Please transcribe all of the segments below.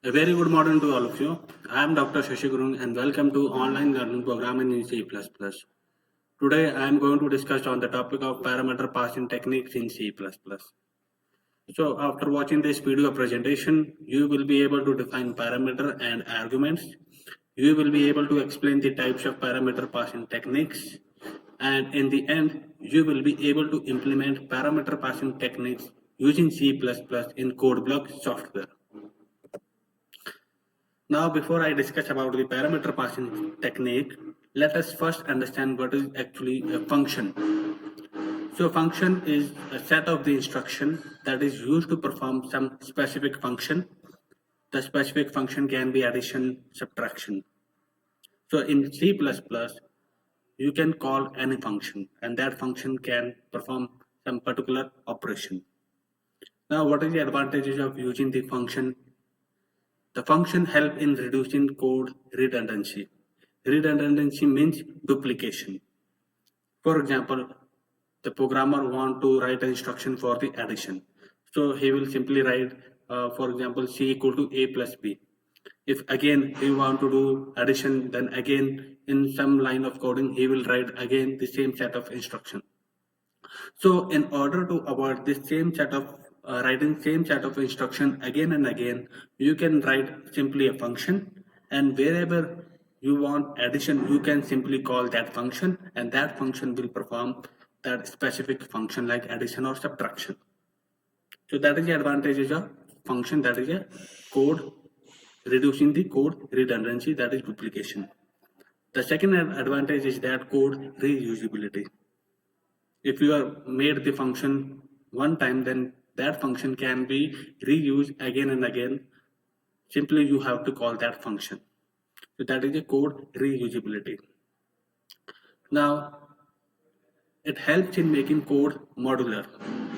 A very good morning to all of you. I am Dr. Shashi Gurung and welcome to online learning programming in C++. Today I am going to discuss on the topic of parameter passing techniques in C++. So after watching this video presentation, you will be able to define parameter and arguments. You will be able to explain the types of parameter passing techniques. And in the end, you will be able to implement parameter passing techniques using C++ in CodeBlock software. Now, before I discuss about the parameter passing technique, let us first understand what is actually a function. So function is a set of the instruction that is used to perform some specific function. The specific function can be addition, subtraction. So in C++, you can call any function and that function can perform some particular operation. Now, what is the advantages of using the function? The function help in reducing code redundancy. Redundancy means duplication. For example, the programmer want to write an instruction for the addition. So he will simply write, for example, C equal to A plus B. If again he want to do addition, then again in some line of coding, he will write again the same set of instruction. So in order to avoid this same set of writing same set of instruction again and again, you can write simply a function, and wherever you want addition, you can simply call that function, and that function will perform that specific function like addition or subtraction. So that is the advantages of function, that is a code, reducing the code redundancy, that is duplication. The second advantage is that code reusability. If you have made the function one time, then that function can be reused again and again. Simply you have to call that function. So that is a code reusability. Now, it helps in making code modular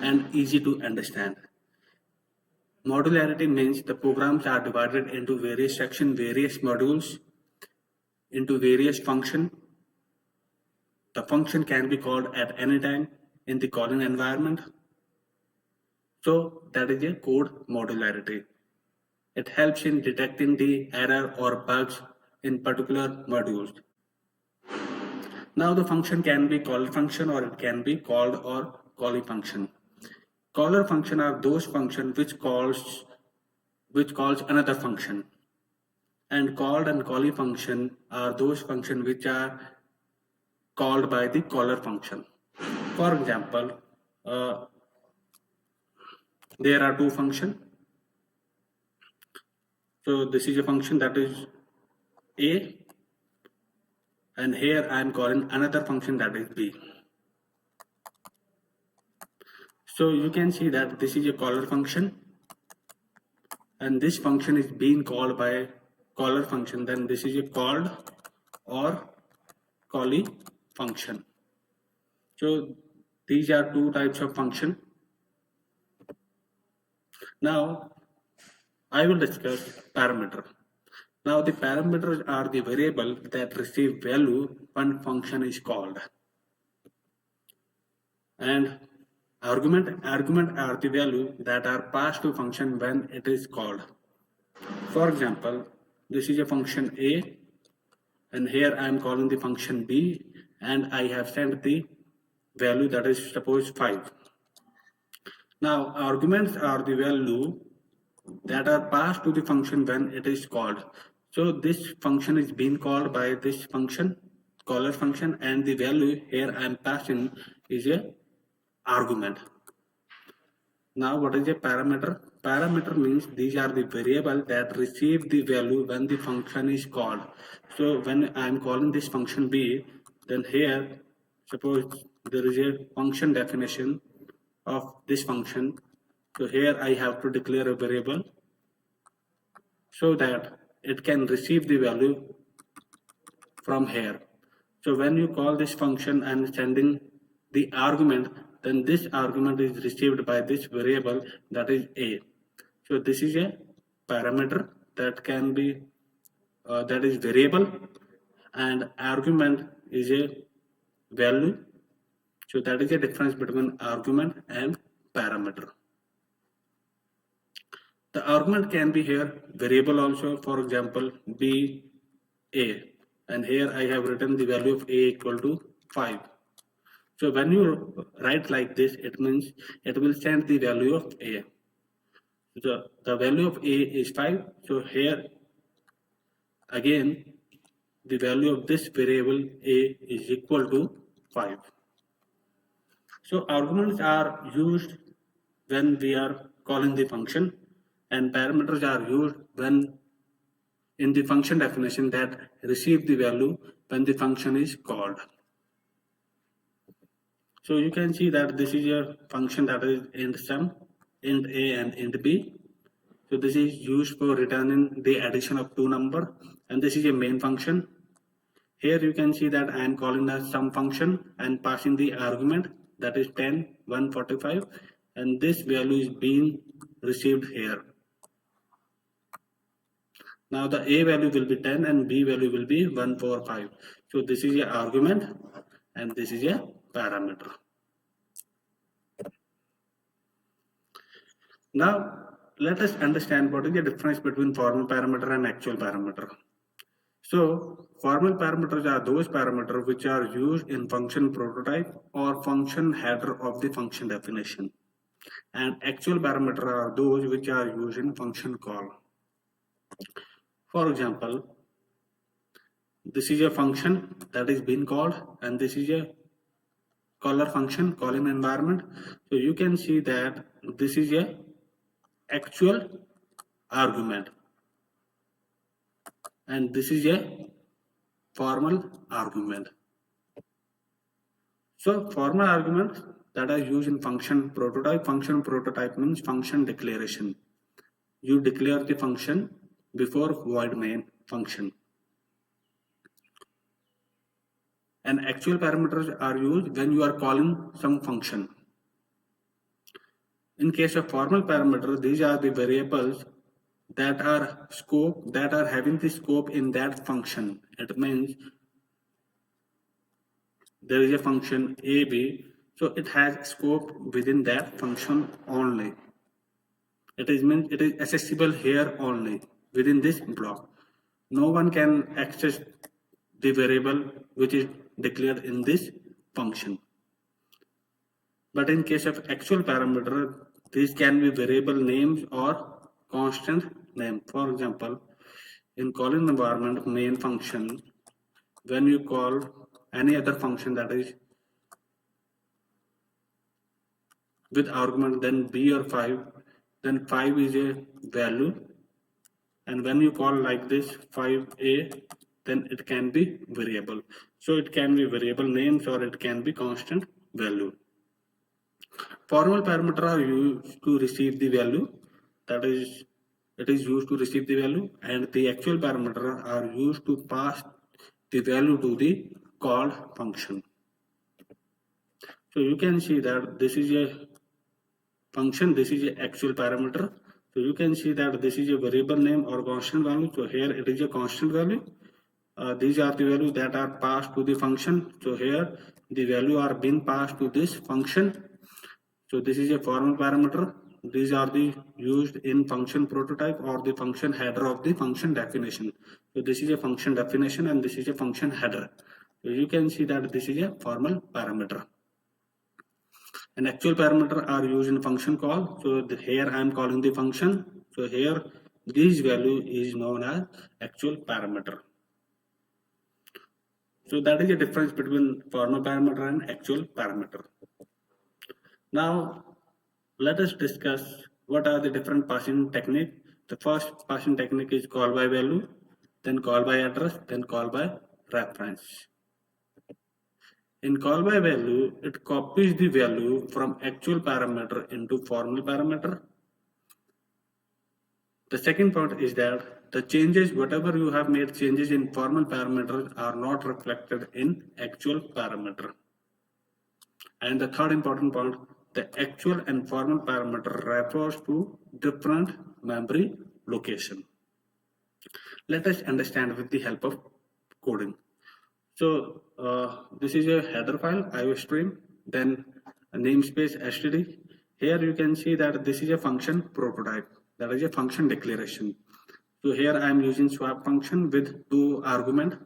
and easy to understand. Modularity means the programs are divided into various sections, various modules, into various functions. The function can be called at any time in the calling environment. So that is a code modularity. It helps in detecting the error or bugs in particular modules. Now the function can be called function or it can be called or calling function. Caller function are those functions which calls another function. And called and calling function are those functions which are called by the caller function. For example, there are two functions. So this is a function that is A, and here I am calling another function that is B. So you can see that this is a caller function and this function is being called by caller function, then this is a called or callee function. So these are two types of function. Now I will discuss parameter. Now the parameters are the variable that receive value when function is called. And argument are the value that are passed to function when it is called. For example, this is a function A and here I am calling the function B and I have sent the value that is suppose 5. Now arguments are the value that are passed to the function when it is called. So this function is being called by this function, caller function, and the value here I am passing is a argument. Now what is a parameter? Parameter means these are the variable that receive the value when the function is called. So when I am calling this function B, then here suppose there is a function definition of this function. So here I have to declare a variable so that it can receive the value from here. So when you call this function and sending the argument, then this argument is received by this variable that is A. So this is a parameter that can be that is variable and argument is a value. So that is a difference between argument and parameter. The argument can be here variable also, for example, be a, and here I have written the value of a equal to 5. So when you write like this, it means it will send the value of a. The value of a is 5. So here again the value of this variable a is equal to 5. So arguments are used when we are calling the function, and parameters are used when in the function definition that receive the value when the function is called. So you can see that this is a function that is int sum, int a and int b. So this is used for returning the addition of two numbers, and this is a main function. Here you can see that I am calling the sum function and passing the argument, that is 10, 145, and this value is being received here. Now the a value will be 10 and b value will be 145. So this is a argument and this is a parameter. Now let us understand what is the difference between formal parameter and actual parameter. So formal parameters are those parameters which are used in function prototype or function header of the function definition, and actual parameters are those which are used in function call. For example, this is a function that is being called, and this is a caller function calling environment. So you can see that this is a actual argument and this is a formal argument. So formal arguments that are used in function prototype means function declaration. You declare the function before void main function. And actual parameters are used when you are calling some function. In case of formal parameter, these are the variables that are having the scope in that function. It means there is a function AB, so it has scope within that function only. It is accessible here only within this block. No one can access the variable which is declared in this function. But in case of actual parameter, these can be variable names or constant name. For example, in calling environment main function, when you call any other function that is with argument then b or 5, then 5 is a value, and when you call like this 5a, then it can be variable. So it can be variable names or it can be constant value. Formal parameter are used to receive the value, that is, it is used to receive the value, and the actual parameter are used to pass the value to the called function. So you can see that this is a function, this is an actual parameter. So you can see that this is a variable name or constant value. So here it is a constant value. These are the values that are passed to the function. So here the value are being passed to this function. So this is a formal parameter. These are the used in function prototype or the function header of the function definition. So this is a function definition and this is a function header. So you can see that this is a formal parameter. And actual parameter are used in function call. So here I am calling the function. So here this value is known as actual parameter. So that is the difference between formal parameter and actual parameter. Now let us discuss what are the different passing techniques. The first passing technique is call by value, then call by address, then call by reference. In call by value, it copies the value from actual parameter into formal parameter. The second point is that the changes, whatever you have made changes in formal parameters are not reflected in actual parameter. And the third important point, the actual and formal parameter refers to different memory location. Let us understand with the help of coding. So this is a header file, IOStream, then a namespace std. Here you can see that this is a function prototype. that is a function declaration. So here I am using swap function with two arguments,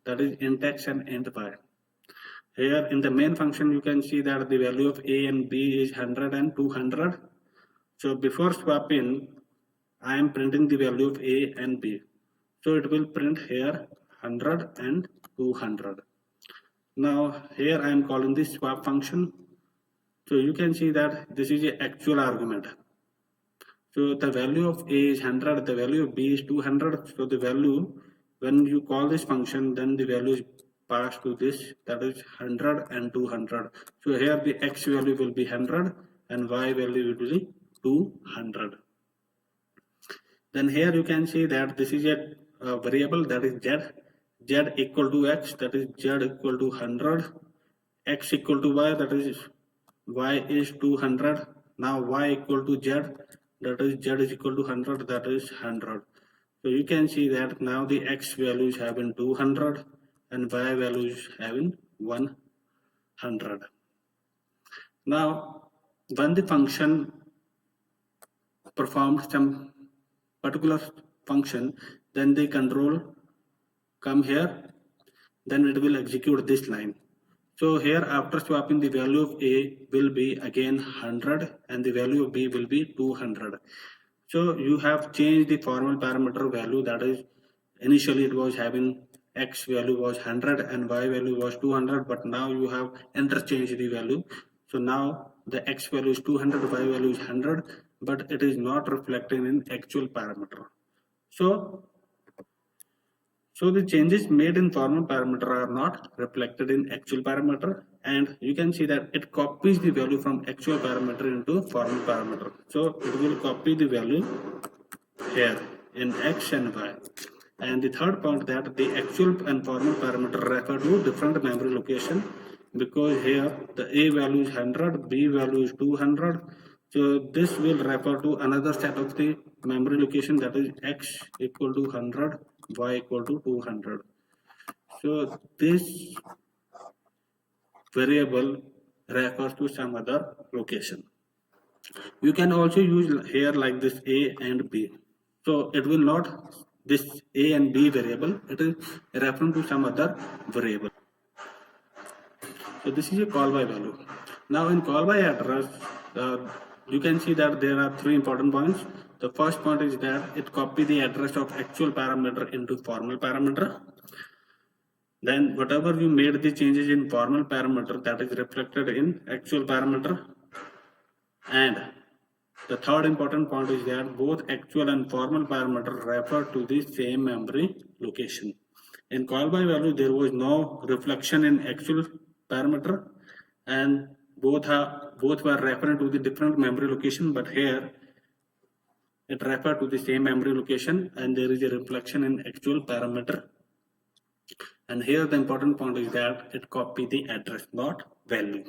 that is int x and int y. Here in the main function you can see that the value of a and b is 100 and 200. So before swapping I am printing the value of a and b. So it will print here 100 and 200. Now here I am calling this swap function. So you can see that this is the actual argument. So the value of a is 100, the value of b is 200. So the value, when you call this function, then the value is passed to this, that is 100 and 200. So here the x value will be 100 and y value will be 200. Then here you can see that this is a variable, that is z equal to x, that is z equal to 100, x equal to y, that is y is 200. Now y equal to z, that is z is equal to 100, that is 100. So you can see that now the x values have been 200 and y values having 100. Now when the function performed some particular function, then the control come here, then it will execute this line. So here after swapping, the value of a will be again 100 and the value of b will be 200. So you have changed the formal parameter value, that is initially it was having x value was 100 and y value was 200, but now you have interchanged the value. So now the x value is 200, y value is 100, but it is not reflected in actual parameter. So the changes made in formal parameter are not reflected in actual parameter, and you can see that it copies the value from actual parameter into formal parameter. So it will copy the value here in x and y. And the third point, that the actual and formal parameter refer to different memory location, because here the a value is 100, b value is 200. So this will refer to another set of the memory location, that is x equal to 100, y equal to 200. So this variable refers to some other location. You can also use here like this a and b. So it will not this a and b variable, it is referring to some other variable. So this is a call by value. Now in call by address, you can see that there are three important points. The first point is that it copies the address of actual parameter into formal parameter. Then whatever you made the changes in formal parameter, that is reflected in actual parameter. And the third important point is that both actual and formal parameter refer to the same memory location. In call by value, there was no reflection in actual parameter, and both were referring to the different memory location, but here it referred to the same memory location and there is a reflection in actual parameter. And here the important point is that it copies the address, not value.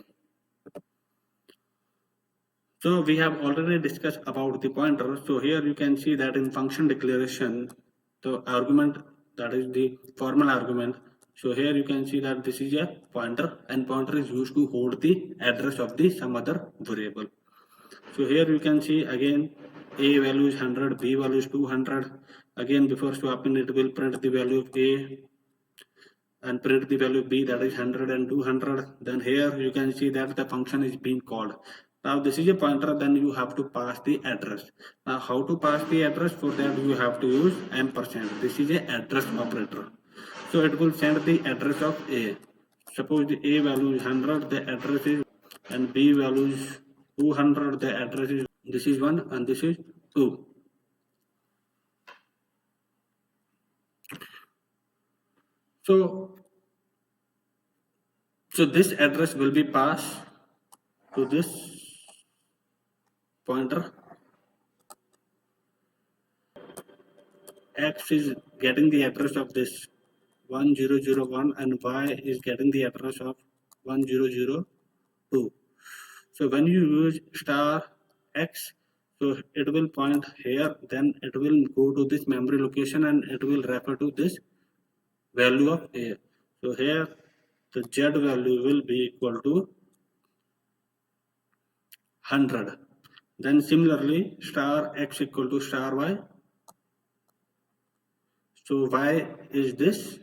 So we have already discussed about the pointer. So here you can see that in function declaration, the argument, that is the formal argument. So here you can see that this is a pointer, and pointer is used to hold the address of the some other variable. So here you can see again a value is 100, b value is 200. Again before swapping, it will print the value of a and print the value of b, that is 100 and 200. Then here you can see that the function is being called. Now this is a pointer, then you have to pass the address. Now how to pass the address? For that you have to use ampersand. This is a address operator. So it will send the address of a. Suppose the a value is 100, the address is, and b value is 200, the address is, this is 1 and this is 2. So this address will be passed to this pointer. X is getting the address of this 1001 and y is getting the address of 1002. So when you use star x, so it will point here, then it will go to this memory location and it will refer to this value of a. So here the z value will be equal to 100 Then similarly star x equal to star y. So y is this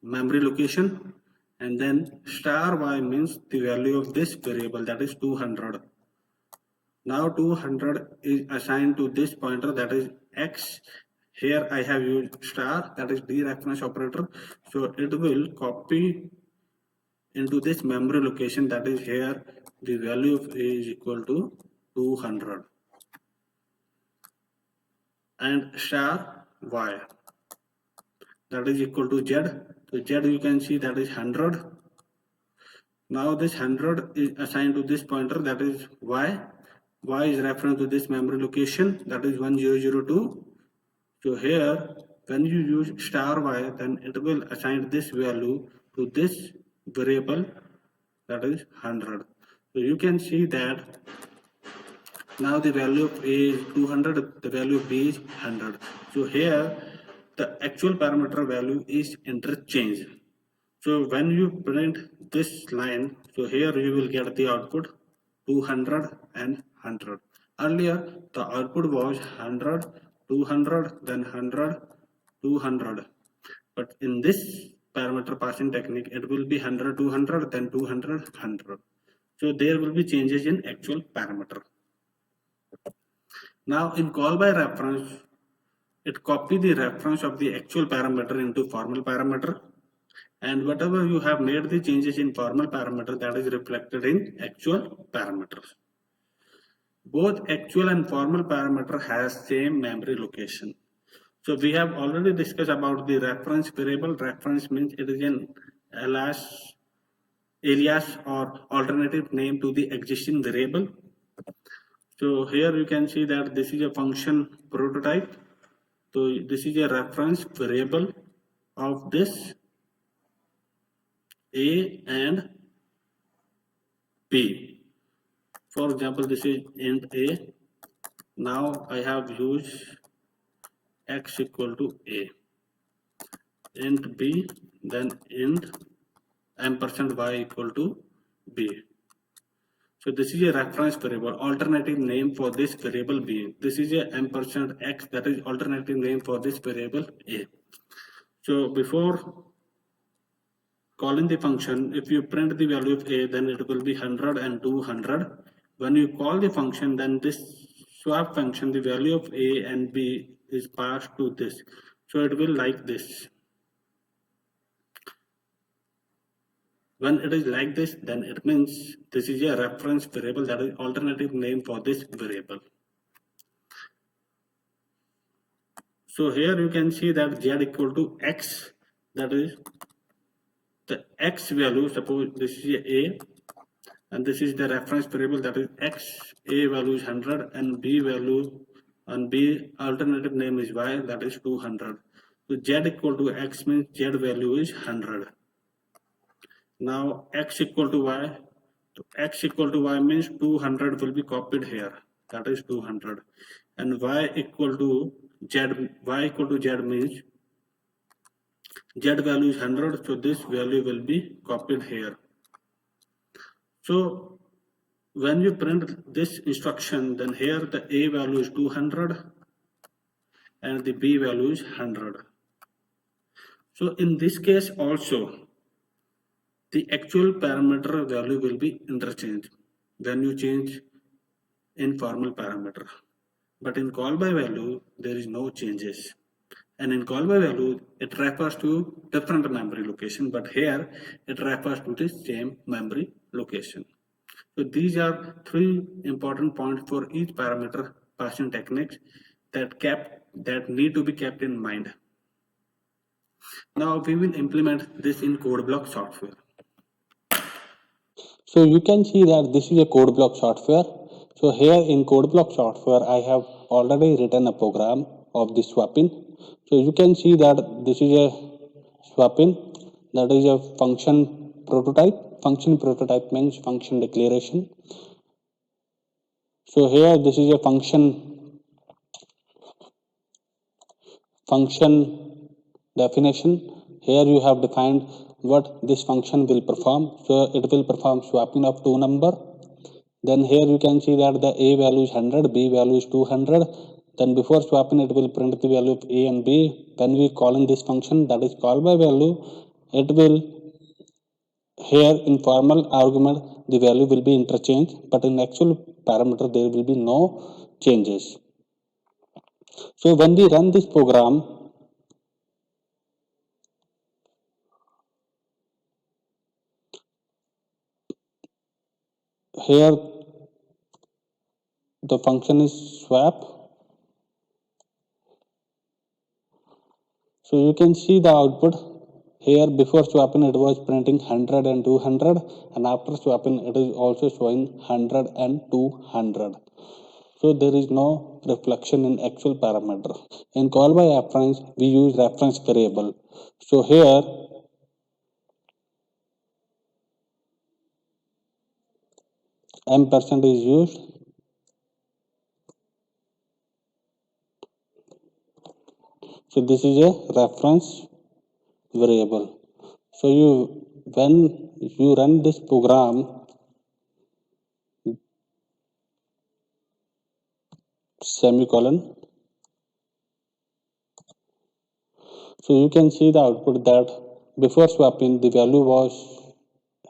memory location, and then star y means the value of this variable, that is 200. Now 200 is assigned to this pointer, that is x. Here I have used star, that is dereference operator. So it will copy into this memory location, that is here the value of a is equal to 200, and star y, that is equal to z. So z you can see that is 100. Now this 100 is assigned to this pointer, that is y. Y is referring to this memory location, that is 1002. So here when you use star y, then it will assign this value to this variable, that is 100. So you can see that now the value of a is 200, the value of b is 100. So here the actual parameter value is interchanged. So when you print this line, so here you will get the output 200 and 100. Earlier the output was 100, 200, then 100, 200. But in this parameter passing technique, it will be 100, 200, then 200, 100. So there will be changes in actual parameter. Now in call by reference, it copy the reference of the actual parameter into formal parameter, and whatever you have made the changes in formal parameter, that is reflected in actual parameters. Both actual and formal parameter has same memory location. So we have already discussed about the reference variable. Reference means it is an alias or alternative name to the existing variable. So here you can see that this is a function prototype. So this is a reference variable of this A and B. For example, this is int A. Now I have used x equal to A. Int B, then int ampersand y equal to B. So this is a reference variable, alternative name for this variable B. This is a ampersand x, that is alternative name for this variable A. So before calling the function, if you print the value of A, then it will be 100 and 200. When you call the function, then this swap function, the value of A and B is passed to this. So it will like this. When it is like this, then it means this is a reference variable, that is alternative name for this variable. So here you can see that z equal to x, that is the x value. Suppose this is a and this is the reference variable, that is x. A value is 100 and b value, and b alternative name is y, that is 200. So z equal to x means z value is 100. Now x equal to y, so x equal to y means 200 will be copied here, that is 200, and y equal to z means z value is 100, so this value will be copied here. So when you print this instruction, then here the a value is 200 and the b value is 100. So in this case also, the actual parameter value will be interchanged when you change in formal parameter. But in call by value, there is no changes. And in call by value, it refers to different memory location, but here it refers to the same memory location. So these are three important points for each parameter passing techniques that need to be kept in mind. Now we will implement this in CodeBlock software. So you can see that this is a CodeBlock software. So here in CodeBlock software, I have already written a program of the swapping. So you can see that this is a swapping, that is a function prototype. Function prototype means function declaration. So here this is a function definition. Here you have defined what this function will perform. So it will perform swapping of two numbers. Then here you can see that the A value is 100, B value is 200. Then before swapping, it will print the value of A and B. When we calling this function, that is call by value, it will, here in formal argument, the value will be interchanged, but in actual parameter, there will be no changes. So when we run this program, here the function is swap. So you can see the output here. Before swapping, it was printing 100 and 200, and after swapping, it is also showing 100 and 200. So there is no reflection in actual parameter. In call by reference, we use reference variable. So here %% is used. So this is a reference variable. So when you run this program, semicolon, so you can see the output that before swapping the value was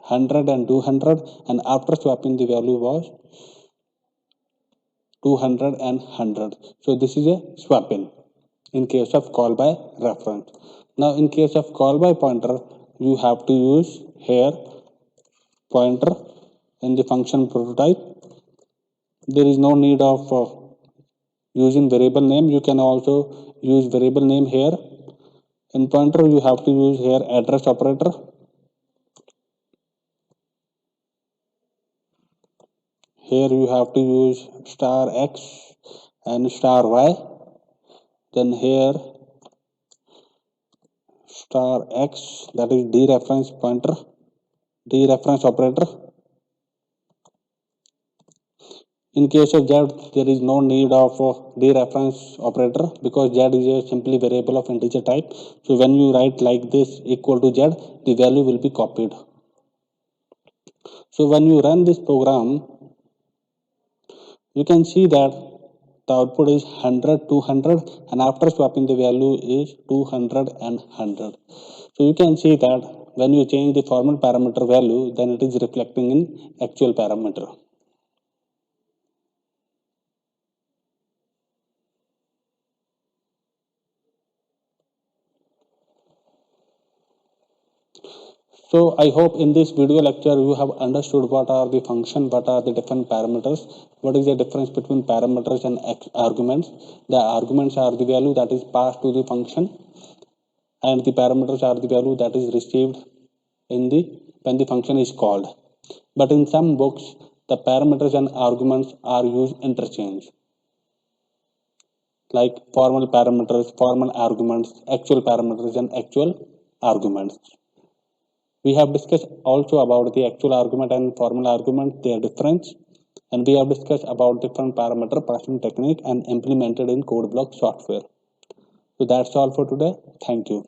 100 and 200, and after swapping the value was 200 and 100. So this is a swapping in case of call by reference. Now in case of call by pointer, you have to use here pointer in the function prototype. There is no need of using variable name. You can also use variable name here. In pointer, you have to use here address operator. Here you have to use star x and star y. Then here star x, that is dereference pointer, dereference operator. In case of Z, there is no need of dereference operator because Z is a simply variable of integer type. So when you write like this equal to Z, the value will be copied. So when you run this program, you can see that the output is 100, 200, and after swapping the value is 200 and 100. So you can see that when you change the formal parameter value, then it is reflecting in actual parameter. So I hope in this video lecture you have understood what are the function, what are the different parameters, what is the difference between parameters and arguments. The arguments are the value that is passed to the function, and the parameters are the value that is received in when the function is called. But in some books, the parameters and arguments are used interchange, like formal parameters, formal arguments, actual parameters, and actual arguments. We have discussed also about the actual argument and formal argument, their difference, and we have discussed about different parameter passing technique and implemented in CodeBlock software. So that's all for today. Thank you.